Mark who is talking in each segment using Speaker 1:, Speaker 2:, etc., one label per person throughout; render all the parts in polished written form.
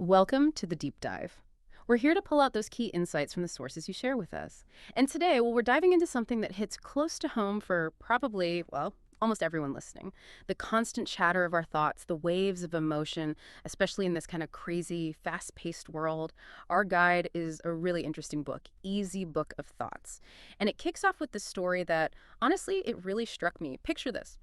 Speaker 1: Welcome to the deep dive. We're here to pull out those key insights from the sources you share with us. And today, well, we're diving into something that hits close to home for probably, well, almost everyone listening. The constant chatter of our thoughts, the waves of emotion, especially in this kind of crazy, fast-paced world. Our guide is a really interesting book, Easy Book of Thoughts. And it kicks off with this story that, honestly, it really struck me. Picture this.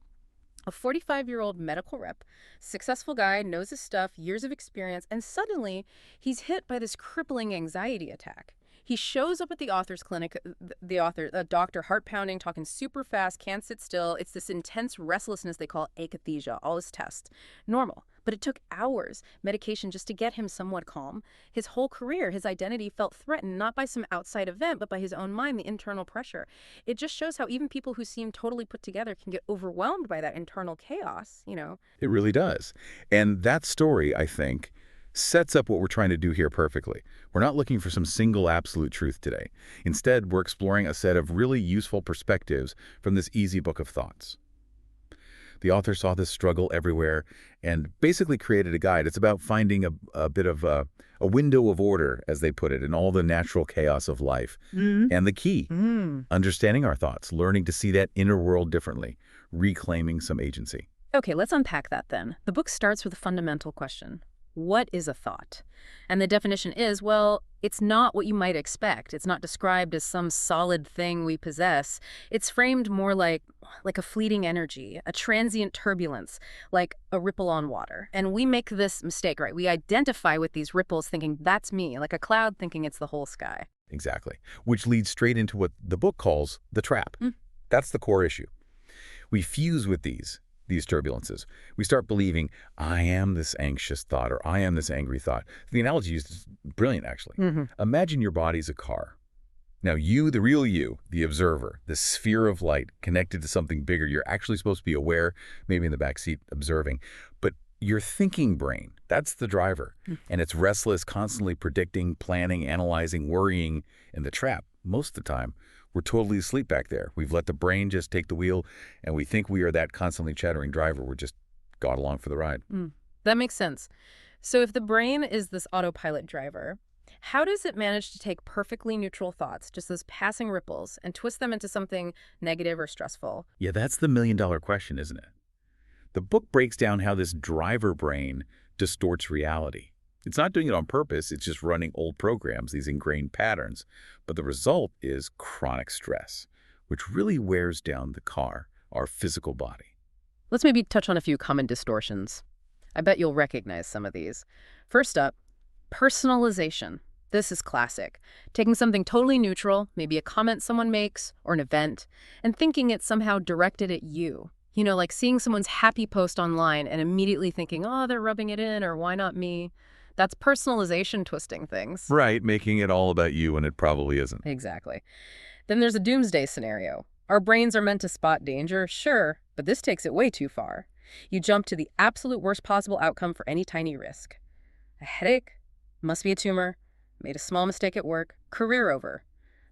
Speaker 1: A 45-year-old medical rep, successful guy, knows his stuff, years of experience, and suddenly he's hit by this crippling anxiety attack. He shows up at the author's clinic, the doctor, heart pounding, talking super fast, can't sit still. It's this intense restlessness they call akathisia, all his tests. Normal, but it took hours, medication just to get him somewhat calm. His whole career, his identity felt threatened, not by some outside event, but by his own mind, the internal pressure. It just shows how even people who seem totally put together can get overwhelmed by that internal chaos.
Speaker 2: It really does. And that story, I think, sets up what we're trying to do here perfectly. We're not looking for some single absolute truth today. Instead, we're exploring a set of really useful perspectives from this easy book of thoughts. The author saw this struggle everywhere and basically created a guide. It's about finding a bit of a window of order, as they put it, in all the natural chaos of life. And the key, understanding our thoughts, learning to see that inner world differently, reclaiming some agency.
Speaker 1: Okay, let's unpack that then. The book starts with a fundamental question. What is a thought? And the definition is, well, it's not what you might expect. It's not described as some solid thing we possess. It's framed more like a fleeting energy, a transient turbulence, like a ripple on water. And we make this mistake, right? We identify with these ripples thinking, that's me, like a cloud thinking it's the whole sky.
Speaker 2: Exactly. Which leads straight into what the book calls the trap. That's the core issue. We fuse with these turbulences. We start believing, I am this anxious thought, or I am this angry thought. The analogy used is brilliant, actually. Imagine your body's a car. Now you, the real you, the observer, the sphere of light connected to something bigger, you're actually supposed to be aware, maybe in the back seat observing. But your thinking brain, that's the driver. And it's restless, constantly predicting, planning, analyzing, worrying. In the trap, most of the time, we're totally asleep back there. We've let the brain just take the wheel, and we think we are that constantly chattering driver. We're just got along for the ride.
Speaker 1: That makes sense. So if the brain is this autopilot driver, how does it manage to take perfectly neutral thoughts, just those passing ripples, and twist them into something negative or stressful?
Speaker 2: Yeah, that's the million-dollar question, isn't it? The book breaks down how this driver brain distorts reality. It's not doing it on purpose. It's just running old programs, these ingrained patterns. But the result is chronic stress, which really wears down the car, our physical body.
Speaker 1: Let's maybe touch on a few common distortions. I bet you'll recognize some of these. First up, personalization. This is classic. Taking something totally neutral, maybe a comment someone makes or an event, and thinking it's somehow directed at you. Like seeing someone's happy post online and immediately thinking, oh, they're rubbing it in, or why not me? That's personalization twisting things.
Speaker 2: Right, making it all about you when it probably isn't.
Speaker 1: Exactly. Then there's a doomsday scenario. Our brains are meant to spot danger, sure, but this takes it way too far. You jump to the absolute worst possible outcome for any tiny risk. A headache? Must be a tumor. Made a small mistake at work. Career over.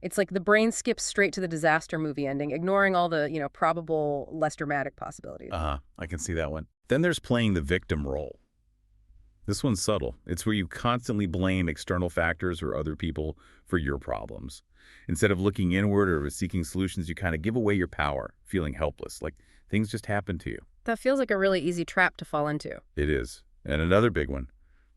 Speaker 1: It's like the brain skips straight to the disaster movie ending, ignoring all the, probable, less dramatic possibilities.
Speaker 2: I can see that one. Then there's playing the victim role. This one's subtle. It's where you constantly blame external factors or other people for your problems. Instead of looking inward or seeking solutions, you kind of give away your power, feeling helpless, like things just happen to you.
Speaker 1: That feels like a really easy trap to fall into.
Speaker 2: It is. And another big one,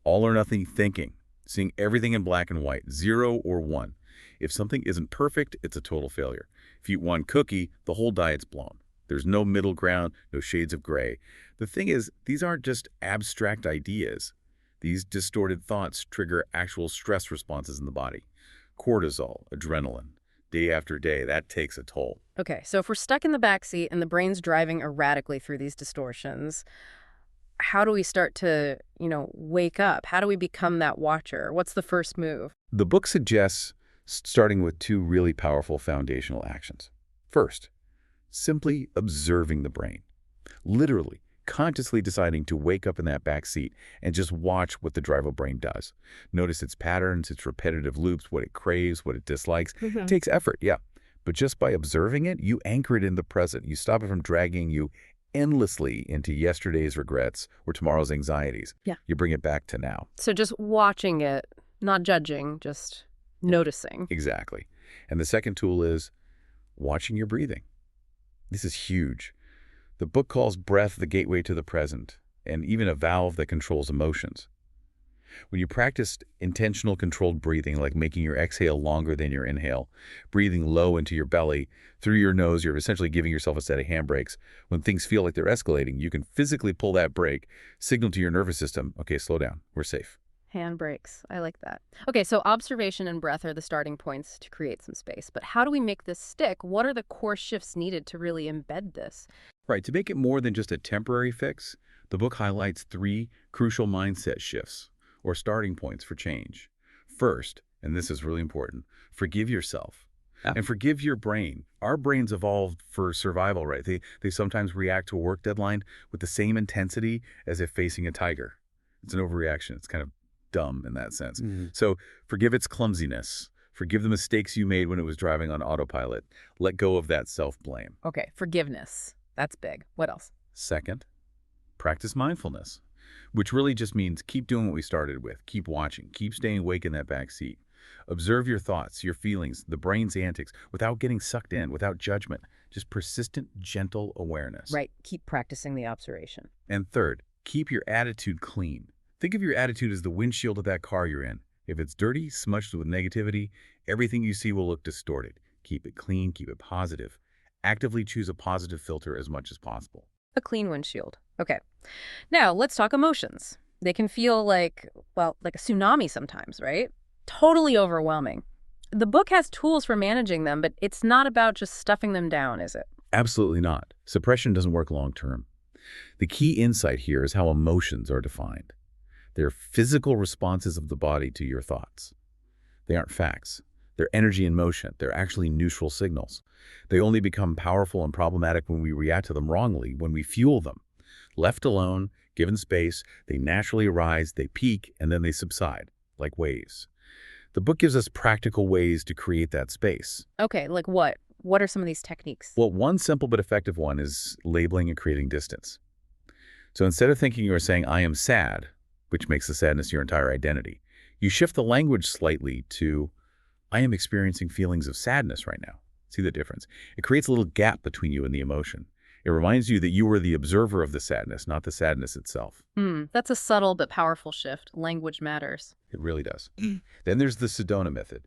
Speaker 2: all or nothing thinking, seeing everything in black and white, 0 or 1. If something isn't perfect, it's a total failure. If you eat one cookie, the whole diet's blown. There's no middle ground, no shades of gray. The thing is, these aren't just abstract ideas. These distorted thoughts trigger actual stress responses in the body. Cortisol, adrenaline, day after day, that takes a toll.
Speaker 1: Okay, so if we're stuck in the backseat and the brain's driving erratically through these distortions, how do we start to, wake up? How do we become that watcher? What's the first move?
Speaker 2: The book suggests starting with 2 really powerful foundational actions. First, simply observing the brain. Literally, consciously deciding to wake up in that back seat and just watch what the driver brain does. Notice its patterns, its repetitive loops, what it craves, what it dislikes. It takes effort, yeah. But just by observing it, you anchor it in the present. You stop it from dragging you endlessly into yesterday's regrets or tomorrow's anxieties.
Speaker 1: Yeah.
Speaker 2: You bring it back to now.
Speaker 1: So just watching it, not judging, just noticing.
Speaker 2: Exactly. And the second tool is watching your breathing. This is huge. The book calls breath the gateway to the present, and even a valve that controls emotions. When you practice intentional controlled breathing, like making your exhale longer than your inhale, breathing low into your belly, through your nose, you're essentially giving yourself a set of handbrakes. When things feel like they're escalating, you can physically pull that brake, signal to your nervous system, okay, slow down, we're safe.
Speaker 1: Handbrakes. I like that. Okay, so observation and breath are the starting points to create some space. But how do we make this stick? What are the core shifts needed to really embed this?
Speaker 2: Right, to make it more than just a temporary fix, the book highlights 3 crucial mindset shifts, or starting points for change. First, and this is really important, forgive yourself. Yeah. And forgive your brain. Our brains evolved for survival, right? They sometimes react to a work deadline with the same intensity as if facing a tiger. It's an overreaction. It's kind of dumb in that sense. So forgive its clumsiness. Forgive the mistakes you made when it was driving on autopilot. Let go of that self-blame.
Speaker 1: Okay, forgiveness. That's big. What else?
Speaker 2: Second, practice mindfulness, which really just means keep doing what we started with. Keep watching. Keep staying awake in that back seat. Observe your thoughts, your feelings, the brain's antics, without getting sucked in, without judgment. Just persistent, gentle awareness.
Speaker 1: Right. Keep practicing the observation.
Speaker 2: And third, keep your attitude clean. Think of your attitude as the windshield of that car you're in. If it's dirty, smudged with negativity, everything you see will look distorted. Keep it clean, keep it positive. Actively choose a positive filter as much as possible.
Speaker 1: A clean windshield. Okay. Now, let's talk emotions. They can feel like, well, like a tsunami sometimes, right? Totally overwhelming. The book has tools for managing them, but it's not about just stuffing them down, is it?
Speaker 2: Absolutely not. Suppression doesn't work long term. The key insight here is how emotions are defined. They're physical responses of the body to your thoughts. They aren't facts. They're energy in motion. They're actually neutral signals. They only become powerful and problematic when we react to them wrongly, when we fuel them. Left alone, given space, they naturally arise, they peak, and then they subside, like waves. The book gives us practical ways to create that space.
Speaker 1: Okay, like what? What are some of these techniques?
Speaker 2: Well, one simple but effective one is labeling and creating distance. So instead of thinking or saying, I am sad, which makes the sadness your entire identity, you shift the language slightly to, I am experiencing feelings of sadness right now. See the difference? It creates a little gap between you and the emotion. It reminds you that you are the observer of the sadness, not the sadness itself.
Speaker 1: That's a subtle but powerful shift. Language matters.
Speaker 2: It really does. Then there's the Sedona method.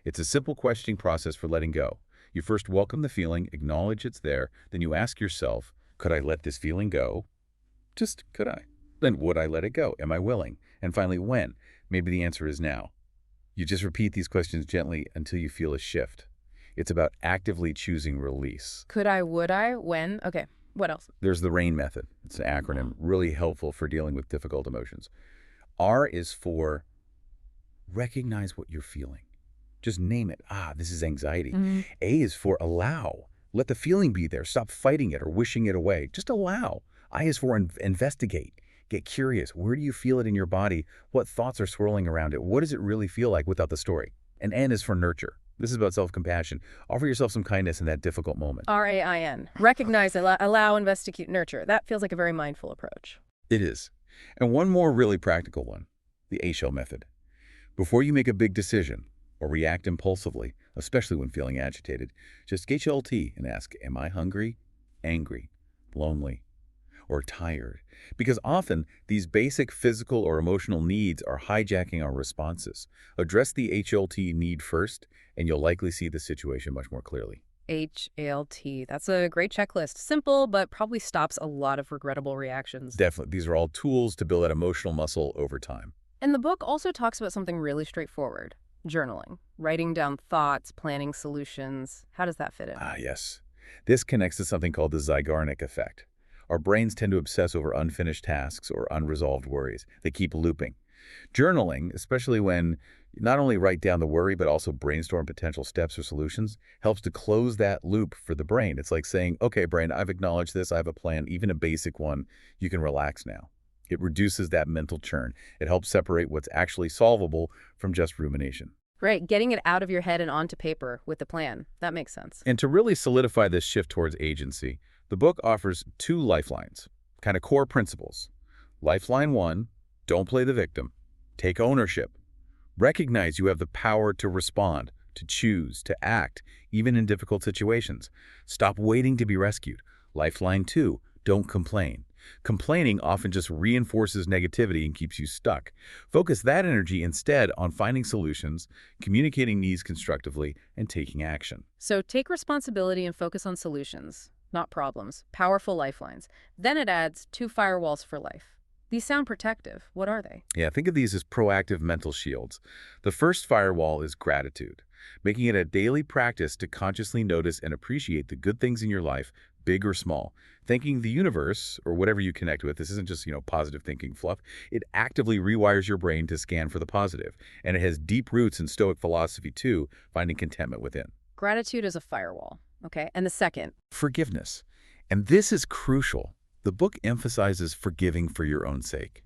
Speaker 2: It's a simple questioning process for letting go. You first welcome the feeling, acknowledge it's there, then you ask yourself, could I let this feeling go? Just could I? Then would I let it go? Am I willing? And finally, when? Maybe the answer is now. You just repeat these questions gently until you feel a shift. It's about actively choosing release.
Speaker 1: Could I, would I, when? Okay, what else?
Speaker 2: There's the RAIN method. It's an acronym, really helpful for dealing with difficult emotions. R is for recognize what you're feeling. Just name it. This is anxiety. A is for allow. Let the feeling be there. Stop fighting it or wishing it away. Just allow. I is for investigate. Get curious. Where do you feel it in your body? What thoughts are swirling around it? What does it really feel like without the story? And N is for nurture. This is about self-compassion. Offer yourself some kindness in that difficult moment.
Speaker 1: RAIN. Recognize, allow, investigate, nurture. That feels like a very mindful approach.
Speaker 2: It is. And one more really practical one, the A-shell method. Before you make a big decision or react impulsively, especially when feeling agitated, just HLT and ask, am I hungry, angry, lonely, or tired? Because often these basic physical or emotional needs are hijacking our responses. Address the HLT need first, and you'll likely see the situation much more clearly.
Speaker 1: HLT. That's a great checklist. Simple, but probably stops a lot of regrettable reactions.
Speaker 2: Definitely. These are all tools to build that emotional muscle over time.
Speaker 1: And the book also talks about something really straightforward. Journaling. Writing down thoughts, planning solutions. How does that fit in?
Speaker 2: Yes. This connects to something called the Zeigarnik effect. Our brains tend to obsess over unfinished tasks or unresolved worries. They keep looping. Journaling, especially when you not only write down the worry but also brainstorm potential steps or solutions, helps to close that loop for the brain. It's like saying, okay, brain, I've acknowledged this, I have a plan, even a basic one. You can relax now. It reduces that mental churn. It helps separate what's actually solvable from just rumination.
Speaker 1: Right, getting it out of your head and onto paper with a plan. That makes sense.
Speaker 2: And to really solidify this shift towards agency, The book offers two lifelines, kind of core principles. Lifeline 1, don't play the victim. Take ownership. Recognize you have the power to respond, to choose, to act, even in difficult situations. Stop waiting to be rescued. Lifeline 2, don't complain. Complaining often just reinforces negativity and keeps you stuck. Focus that energy instead on finding solutions, communicating needs constructively, and taking action.
Speaker 1: So take responsibility and focus on solutions, not problems. Powerful lifelines. Then it adds 2 firewalls for life. These sound protective. What are they?
Speaker 2: Yeah, think of these as proactive mental shields. The first firewall is gratitude, making it a daily practice to consciously notice and appreciate the good things in your life, big or small. Thanking the universe, or whatever you connect with, this isn't just, positive thinking fluff. It actively rewires your brain to scan for the positive. And it has deep roots in Stoic philosophy too, finding contentment within.
Speaker 1: Gratitude is a firewall. Okay, and the second?
Speaker 2: Forgiveness. And this is crucial. The book emphasizes forgiving for your own sake.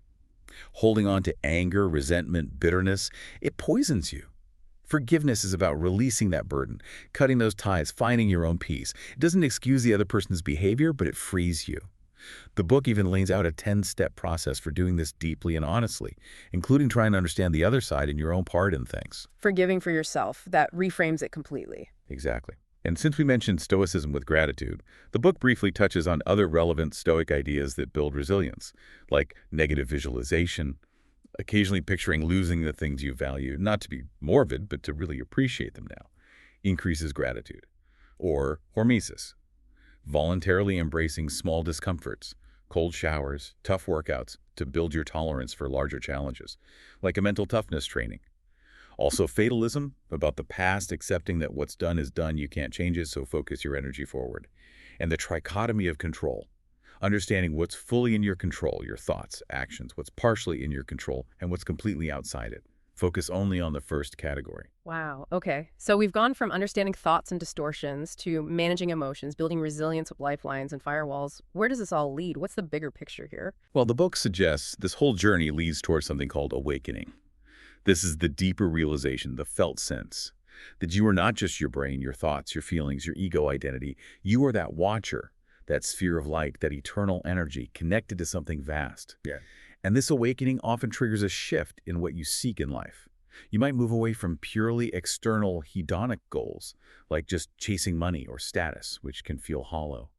Speaker 2: Holding on to anger, resentment, bitterness, it poisons you. Forgiveness is about releasing that burden, cutting those ties, finding your own peace. It doesn't excuse the other person's behavior, but it frees you. The book even lays out a 10-step process for doing this deeply and honestly, including trying to understand the other side and your own part in things.
Speaker 1: Forgiving for yourself. That reframes it completely.
Speaker 2: Exactly. And since we mentioned Stoicism with gratitude, the book briefly touches on other relevant Stoic ideas that build resilience, like negative visualization, occasionally picturing losing the things you value, not to be morbid, but to really appreciate them now, increases gratitude. Or hormesis, voluntarily embracing small discomforts, cold showers, tough workouts to build your tolerance for larger challenges, like a mental toughness training. Also fatalism, about the past, accepting that what's done is done, you can't change it, so focus your energy forward. And the trichotomy of control, understanding what's fully in your control, your thoughts, actions, what's partially in your control, and what's completely outside it. Focus only on the first category.
Speaker 1: Wow, okay. So we've gone from understanding thoughts and distortions to managing emotions, building resilience with lifelines and firewalls. Where does this all lead? What's the bigger picture here?
Speaker 2: Well, the book suggests this whole journey leads towards something called awakening. This is the deeper realization, the felt sense, that you are not just your brain, your thoughts, your feelings, your ego identity. You are that watcher, that sphere of light, that eternal energy connected to something vast. Yeah. And this awakening often triggers a shift in what you seek in life. You might move away from purely external hedonic goals, like just chasing money or status, which can feel hollow,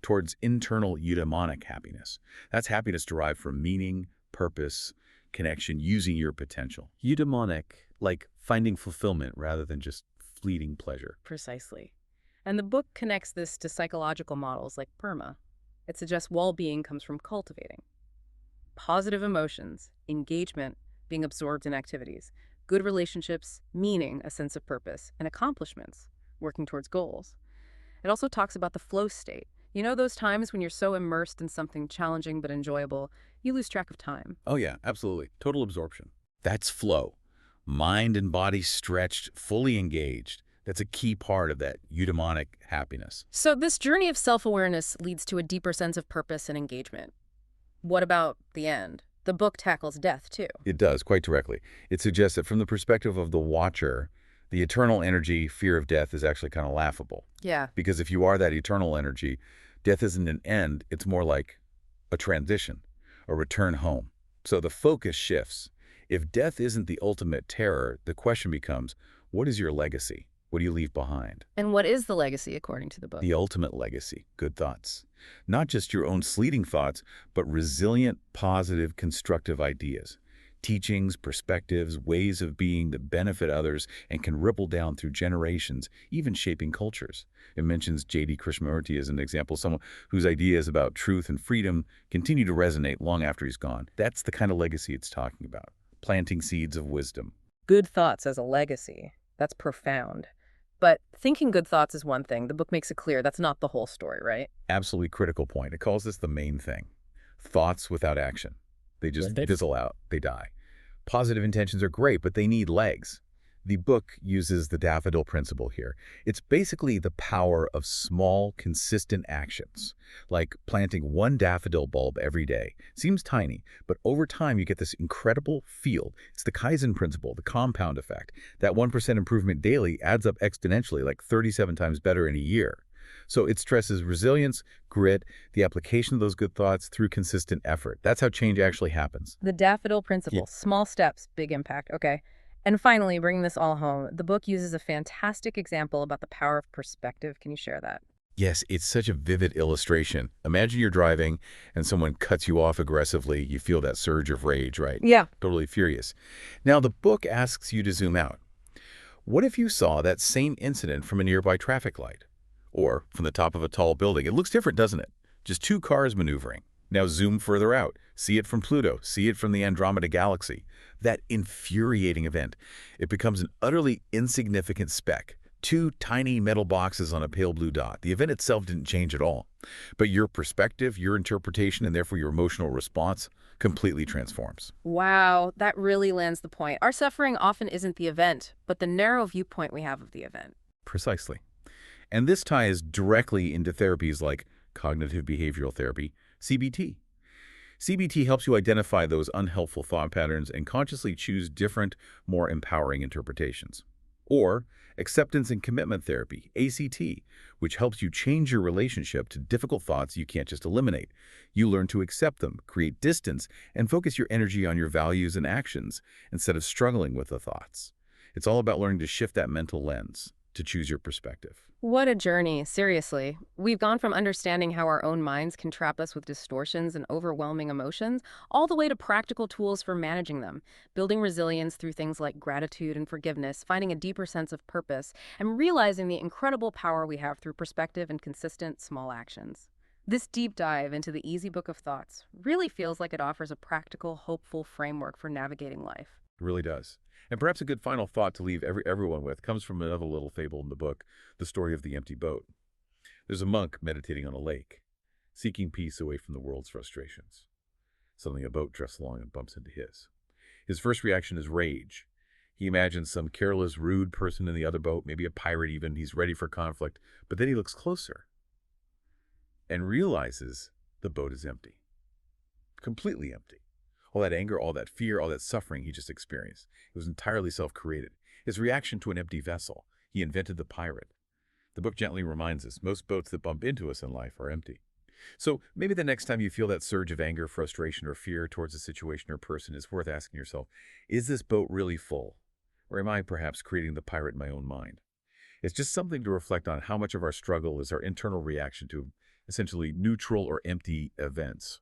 Speaker 2: towards internal eudaimonic happiness. That's happiness derived from meaning, purpose, connection, using your potential. Eudaimonic, like finding fulfillment rather than just fleeting pleasure.
Speaker 1: Precisely. And the book connects this to psychological models like PERMA. It suggests well-being comes from cultivating positive emotions, engagement, being absorbed in activities, good relationships, meaning, a sense of purpose, and accomplishments, working towards goals. It also talks about the flow state. You know those times when you're so immersed in something challenging but enjoyable, you lose track of time.
Speaker 2: Oh yeah, absolutely. Total absorption. That's flow. Mind and body stretched, fully engaged. That's a key part of that eudaimonic happiness.
Speaker 1: So this journey of self-awareness leads to a deeper sense of purpose and engagement. What about the end? The book tackles death, too.
Speaker 2: It does, quite directly. It suggests that from the perspective of the watcher, the eternal energy, fear of death, is actually kind of laughable.
Speaker 1: Yeah.
Speaker 2: Because if you are that eternal energy, death isn't an end, it's more like a transition, a return home. So the focus shifts. If death isn't the ultimate terror, the question becomes, what is your legacy? What do you leave behind?
Speaker 1: And what is the legacy, according to the book?
Speaker 2: The ultimate legacy, good thoughts. Not just your own fleeting thoughts, but resilient, positive, constructive ideas. Teachings, perspectives, ways of being that benefit others and can ripple down through generations, even shaping cultures. It mentions J.D. Krishnamurti as an example, someone whose ideas about truth and freedom continue to resonate long after he's gone. That's the kind of legacy it's talking about, planting seeds of wisdom.
Speaker 1: Good thoughts as a legacy. That's profound. But thinking good thoughts is one thing. The book makes it clear that's not the whole story, right?
Speaker 2: Absolutely critical point. It calls this the main thing. Thoughts without action. They just fizzle out. They die. Positive intentions are great, but they need legs. The book uses the daffodil principle here. It's basically the power of small, consistent actions, like planting one daffodil bulb every day. Seems tiny, but over time you get this incredible field. It's the Kaizen principle, the compound effect. That 1% improvement daily adds up exponentially, like 37 times better in a year. So it stresses resilience, grit, the application of those good thoughts through consistent effort. That's how change actually happens.
Speaker 1: The daffodil
Speaker 2: Yeah.
Speaker 1: principle. Small steps, big impact. Okay. And finally, bringing this all home, the book uses a fantastic example about the power of perspective. Can you share that?
Speaker 2: Yes, it's such a vivid illustration. Imagine you're driving and someone cuts you off aggressively. You feel that surge of rage, right?
Speaker 1: Yeah.
Speaker 2: Totally furious. Now, the book asks you to zoom out. What if you saw that same incident from a nearby traffic light? Or from the top of a tall building? It looks different, doesn't it? Just two cars maneuvering. Now zoom further out. See it from Pluto. See it from the Andromeda Galaxy. That infuriating event. It becomes an utterly insignificant speck. Two tiny metal boxes on a pale blue dot. The event itself didn't change at all. But your perspective, your interpretation, and therefore your emotional response completely transforms.
Speaker 1: Wow, that really lands the point. Our suffering often isn't the event, but the narrow viewpoint we have of the event.
Speaker 2: Precisely. And this ties directly into therapies like cognitive behavioral therapy, CBT. CBT helps you identify those unhelpful thought patterns and consciously choose different, more empowering interpretations. Or acceptance and commitment therapy, ACT, which helps you change your relationship to difficult thoughts you can't just eliminate. You learn to accept them, create distance, and focus your energy on your values and actions instead of struggling with the thoughts. It's all about learning to shift that mental lens, to choose your perspective.
Speaker 1: What a journey, seriously. We've gone from understanding how our own minds can trap us with distortions and overwhelming emotions, all the way to practical tools for managing them, building resilience through things like gratitude and forgiveness, finding a deeper sense of purpose, and realizing the incredible power we have through perspective and consistent small actions. This deep dive into the easy book of thoughts really feels like it offers a practical, hopeful framework for navigating life.
Speaker 2: It really does. And perhaps a good final thought to leave everyone with comes from another little fable in the book, The Story of the Empty Boat. There's a monk meditating on a lake, seeking peace away from the world's frustrations. Suddenly a boat drifts along and bumps into his. His first reaction is rage. He imagines some careless, rude person in the other boat, maybe a pirate even. He's ready for conflict. But then he looks closer and realizes the boat is empty. Completely empty. All that anger, all that fear, all that suffering he just experienced. It was entirely self-created. His reaction to an empty vessel. He invented the pirate. The book gently reminds us, most boats that bump into us in life are empty. So maybe the next time you feel that surge of anger, frustration, or fear towards a situation or person, it's worth asking yourself, is this boat really full? Or am I perhaps creating the pirate in my own mind? It's just something to reflect on how much of our struggle is our internal reaction to essentially neutral or empty events.